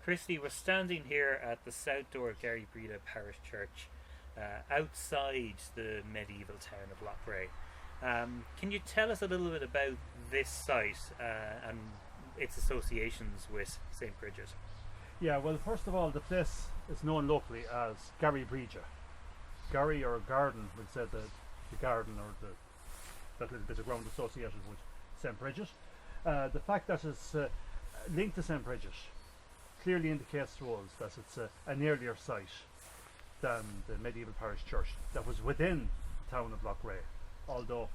Christy, we're standing here at the south door of Garrybreeda Parish Church, outside the medieval town of Loughrea. Can you tell us a little bit about this site and its associations with St. Brigid? Yeah, well, first of all, the place is known locally as Garrybreeda. Garry or garden would say the garden or that little bit of ground associated with St. Brigid. The fact that it's linked to St. Brigid clearly indicates to us that it's an earlier site than the medieval parish church that was within the town of Loughrea. Although,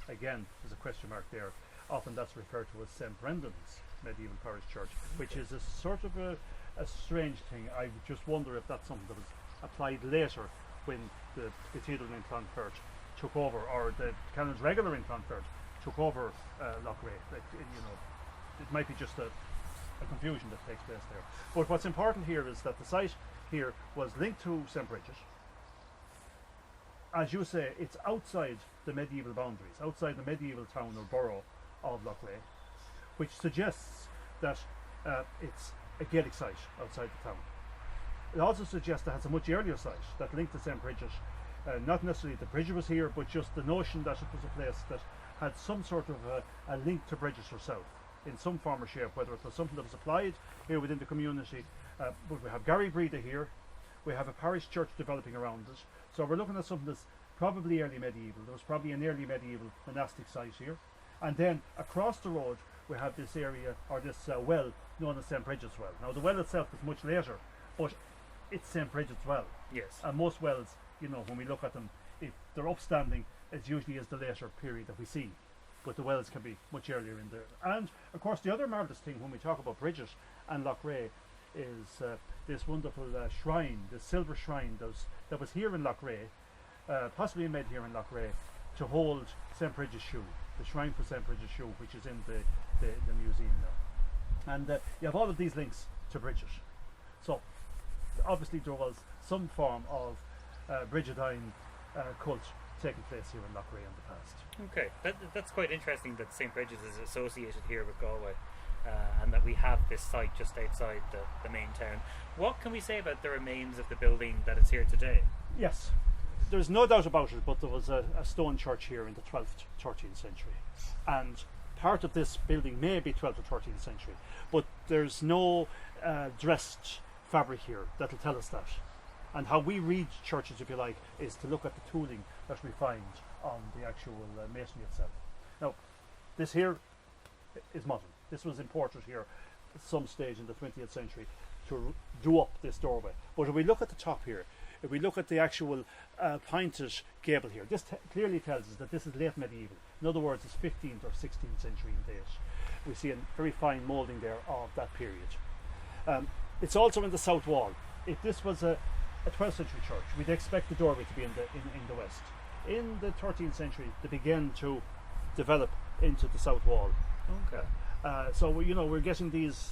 again, there's a question mark there. Often that's referred to as St. Brendan's medieval parish church, which is a sort of a strange thing. I just wonder if that's something that was applied later when the cathedral in Clonfert took over, or the canons regular in Clonfert took over Loughrea. It might be just a confusion that takes place there. But what's important here is that the site here was linked to St. Brigid. As you say, it's outside the medieval boundaries, outside the medieval town or borough of Loughrea, which suggests that it's a Gaelic site outside the town. It also suggests that it's a much earlier site that linked to St. Brigid. Not necessarily the Brigid was here, but just the notion that it was a place that had some sort of a link to Brigid herself in some form or shape, whether it was something that was applied here within the community. But we have Garrybreeda here, we have a parish church developing around it, so we're looking at something that's probably early medieval. There was probably an early medieval monastic site here, and then across the road we have this area, or this well known as St. Brigid's Well. Now the well itself is much later, but it's St. Brigid's Well. Yes. And most wells, when we look at them, if they're upstanding, it usually is the later period that we see. But the wells can be much earlier in there. And of course the other marvellous thing when we talk about Brigid and Loughrea is this wonderful shrine, this silver shrine that was here in Loughrea, possibly made here in Loughrea, to hold St. Brigid's shoe, the shrine for St. Brigid's shoe, which is in the museum now. And you have all of these links to Brigid. So obviously there was some form of Brigidine cult taking place here in Loughrea in the past. Okay, that's quite interesting that St. Brigid is associated here with Galway, and that we have this site just outside the main town. What can we say about the remains of the building that is here today? Yes, there's no doubt about it, but there was a stone church here in the 12th, 13th century, and part of this building may be 12th or 13th century, but there's no dressed fabric here that'll tell us that. And how we read churches, if you like, is to look at the tooling that we find on the actual masonry itself. Now, this here is modern. This was imported here at some stage in the 20th century to do up this doorway. But if we look at the top here, if we look at the actual pointed gable here, this clearly tells us that this is late medieval. In other words, it's 15th or 16th century in date. We see a very fine moulding there of that period. It's also in the south wall. If this was a 12th century church, we'd expect the doorway to be in the west. In the 13th century, they began to develop into the south wall. Okay. So we're getting these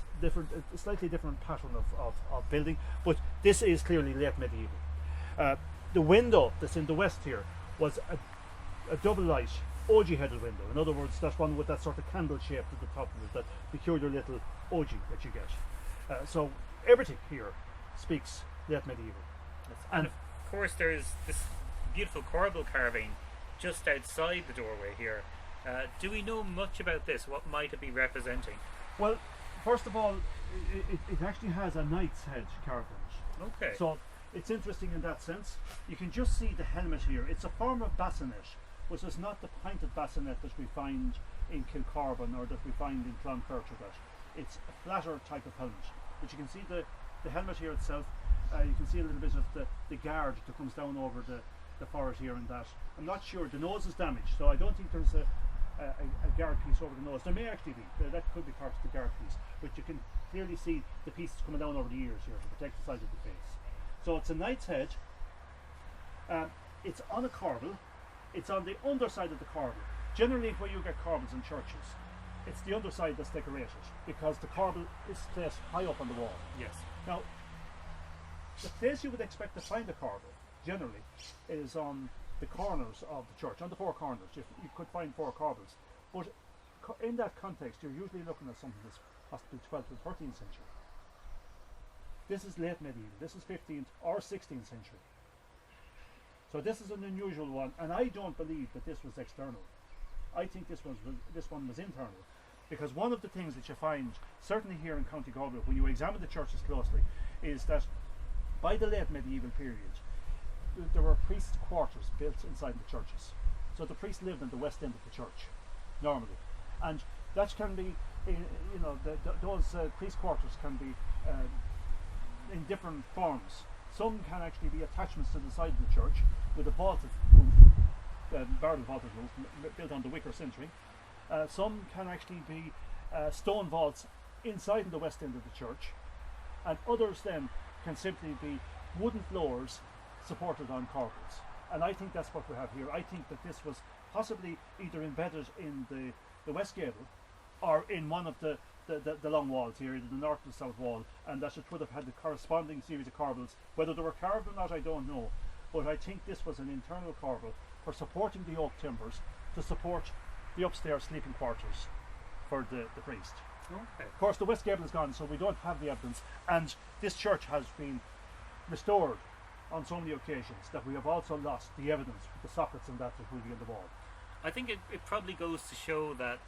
slightly different pattern of building, but this is clearly late medieval. The window that's in the west here was a double light ogee-headed window. In other words, that's one with that sort of candle shape at the top of it, that peculiar little ogee that you get. So everything here speaks late medieval. And of course there's this beautiful corbel carving just outside the doorway here. Do we know much about this? What might it be representing? Well, first of all, it actually has a knight's head carved in it. Okay. So it's interesting in that sense. You can just see the helmet here. It's a form of bassinet, which is not the pointed bassinet that we find in Kilcorban or that we find in Clonfert or that. It's a flatter type of helmet. But you can see the helmet here itself. You can see a little bit of the guard that comes down over the forehead here and that. I'm not sure. The nose is damaged, so I don't think there's a guard piece over the nose. There may actually be. That could be part of the guard piece. But you can clearly see the pieces coming down over the ears here to protect the side of the face. So it's a knight's head. It's on a corbel. It's on the underside of the corbel. Generally, where you get corbels in churches, it's the underside that's decorated because the corbel is placed high up on the wall. Yes. Now, the place you would expect to find a corbel, generally, is on the corners of the church, on the four corners. You could find four corbels. But in that context, you're usually looking at something that's possibly 12th or 13th century. This is late medieval. This is 15th or 16th century. So this is an unusual one, and I don't believe that this was external. I think this one was internal, because one of the things that you find, certainly here in County Galway, when you examine the churches closely, is that by the late medieval period, there were priest quarters built inside the churches. So the priest lived in the west end of the church, normally, and that can be, those priest quarters can be in different forms. Some can actually be attachments to the side of the church with a vaulted roof, barrel vaulted roof built on the wicker century. Some can actually be stone vaults inside in the west end of the church, and others then can simply be wooden floors supported on corbels. And I think that's what we have here. I think that this was possibly either embedded in the west gable or in one of the long walls here, either the north or the south wall, and that it would have had the corresponding series of corbels. Whether they were carved or not, I don't know, but I think this was an internal corbel for supporting the oak timbers to support the upstairs sleeping quarters for the priest. Okay. Of course, the west gable is gone, so we don't have the evidence, and this church has been restored on so many occasions that we have also lost the evidence with the sockets and that will be in the wall. I think it probably goes to show that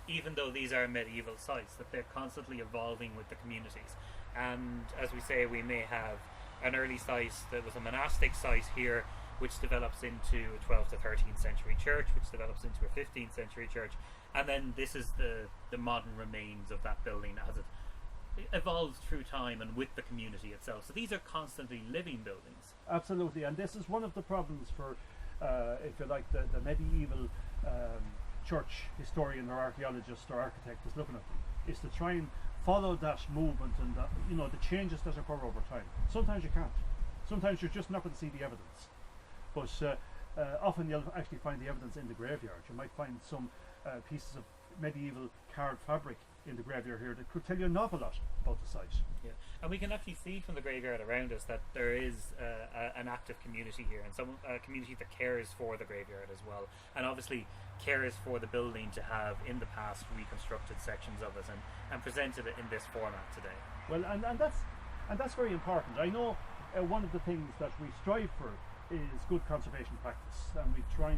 even though these are medieval sites, that they're constantly evolving with the communities. And as we say, we may have an early site that was a monastic site here, which develops into a 12th to 13th century church, which develops into a 15th century church, and then this is the modern remains of that building as it evolves through time and with the community itself. So these are constantly living buildings. Absolutely, and this is one of the problems for, if you like, the medieval church historian or archaeologist or architect is looking at them, is to try and follow that movement and the changes that occur over time. Sometimes you can't. Sometimes you're just not going to see the evidence. But often you'll actually find the evidence in the graveyard. You might find some pieces of medieval carved fabric in the graveyard here that could tell you an awful lot about the site. Yeah, and we can actually see from the graveyard around us that there is an active community here, and some community that cares for the graveyard as well, and obviously cares for the building to have in the past reconstructed sections of it and presented it in this format today. Well, and that's very important. I know one of the things that we strive for is good conservation practice, and we try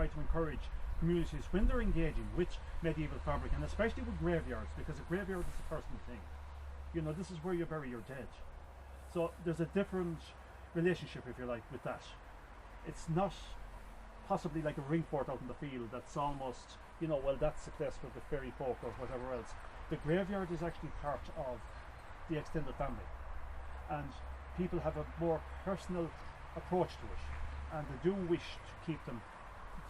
to encourage communities when they're engaging with medieval fabric, and especially with graveyards, because a graveyard is a personal thing. This is where you bury your dead. So there's a different relationship, if you like, with that. It's not possibly like a ring fort out in the field that's almost, that's a place for the fairy folk or whatever else. The graveyard is actually part of the extended family, and people have a more personal approach to it, and they do wish to keep them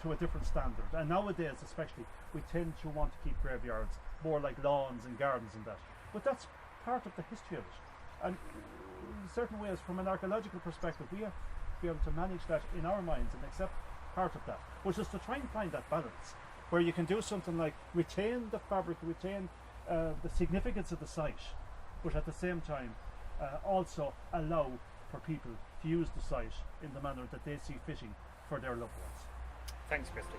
to a different standard. And nowadays especially, we tend to want to keep graveyards more like lawns and gardens and that. But that's part of the history of it. And in certain ways, from an archaeological perspective, we have to be able to manage that in our minds and accept part of that, which is to try and find that balance, where you can do something like retain the fabric, retain the significance of the site, but at the same time also allow for people to use the site in the manner that they see fitting for their loved ones. Thanks, Christy.